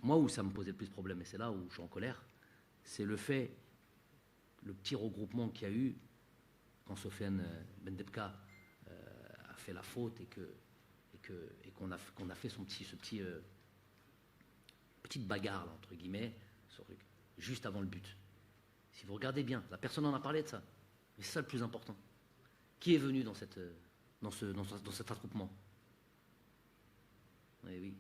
moi, où ça me posait le plus de problème, et c'est là où je suis en colère, c'est le fait, le petit regroupement qu'il y a eu quand Sofiane Bendebka a fait la faute et qu'on a fait ce petite bagarre, là, entre guillemets, juste avant le but. Si vous regardez bien, la personne en a parlé de ça. Mais c'est ça le plus important. Qui est venu dans cet attroupement? Oui, oui.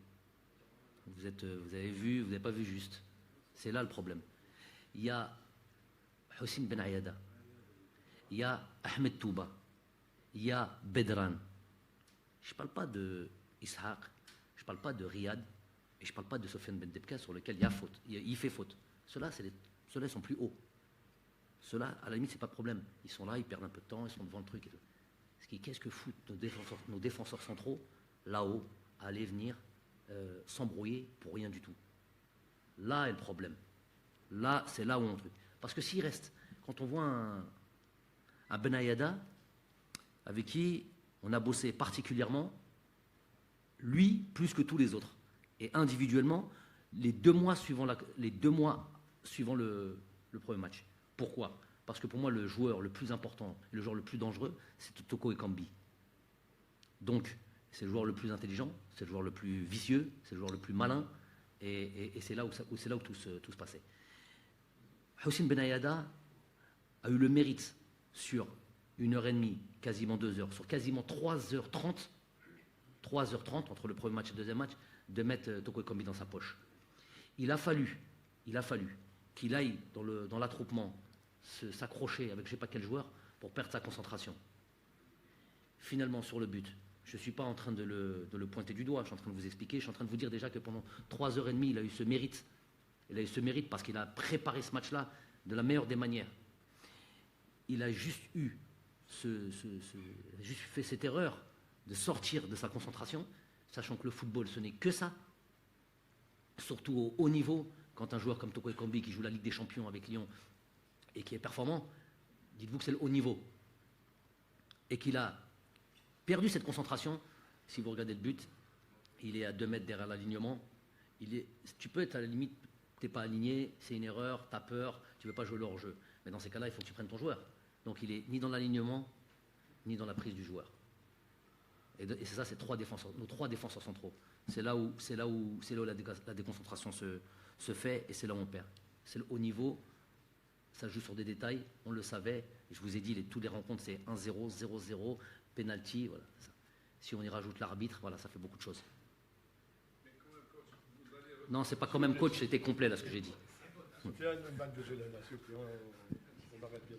Vous avez vu, vous n'avez pas vu juste. C'est là le problème. Il y a Hossein Ben Ayada, il y a Ahmed Touba, il y a Bedran. Je ne parle pas de Ishaq, je ne parle pas de Riyad, et je ne parle pas de Sofiane Bendebka sur lequel il y a faute. Il fait faute. Ceux-là sont plus hauts. Ceux-là, à la limite, c'est pas de problème. Ils sont là, ils perdent un peu de temps, ils sont devant le truc. Qu'est-ce que foutent nos défenseurs centraux là-haut, à aller venir s'embrouiller pour rien du tout? Là est le problème. Là, c'est là où on truc. Parce que s'il reste, quand on voit un Ben Ayada, avec qui on a bossé particulièrement, lui plus que tous les autres. Et individuellement, les deux mois suivant le premier match. Pourquoi? Parce que pour moi, le joueur le plus important, le joueur le plus dangereux, c'est Toko Ekambi. Donc, c'est le joueur le plus intelligent, c'est le joueur le plus vicieux, c'est le joueur le plus malin, et c'est là où tout se passait. Hossein Ben Ayada a eu le mérite sur 1h30, quasiment 2h, sur quasiment 3h30 entre le premier match et le deuxième match, de mettre Toko Ekambi dans sa poche. Il a fallu qu'il aille dans l'attroupement s'accrocher avec je ne sais pas quel joueur pour perdre sa concentration. Finalement, sur le but, je ne suis pas en train de le pointer du doigt, je suis en train de vous expliquer, je suis en train de vous dire déjà que pendant 3h30, il a eu ce mérite. Il a eu ce mérite parce qu'il a préparé ce match-là de la meilleure des manières. Il a juste fait cette erreur de sortir de sa concentration, sachant que le football, ce n'est que ça. Surtout au haut niveau, quand un joueur comme Toko Ekambi qui joue la Ligue des Champions avec Lyon et qui est performant, dites-vous que c'est le haut niveau. Et qu'il a perdu cette concentration. Si vous regardez le but, il est à 2 mètres derrière l'alignement. Tu peux être à la limite, tu n'es pas aligné, c'est une erreur, tu as peur, tu ne veux pas jouer le hors-jeu. Mais dans ces cas-là, il faut que tu prennes ton joueur. Donc il est ni dans l'alignement, ni dans la prise du joueur. Et c'est ça, nos trois défenseurs centraux. C'est là où la déconcentration se fait et c'est là où on perd. C'est le haut niveau, ça joue sur des détails, on le savait. Je vous ai dit, toutes les rencontres, c'est 1-0, 0-0, penalty. Voilà. Si on y rajoute l'arbitre, voilà, ça fait beaucoup de choses. Non, c'est pas quand même coach, c'était complet là ce que j'ai dit. Sofiane, une balle de jeu là, s'il vous plaît, on arrête bien.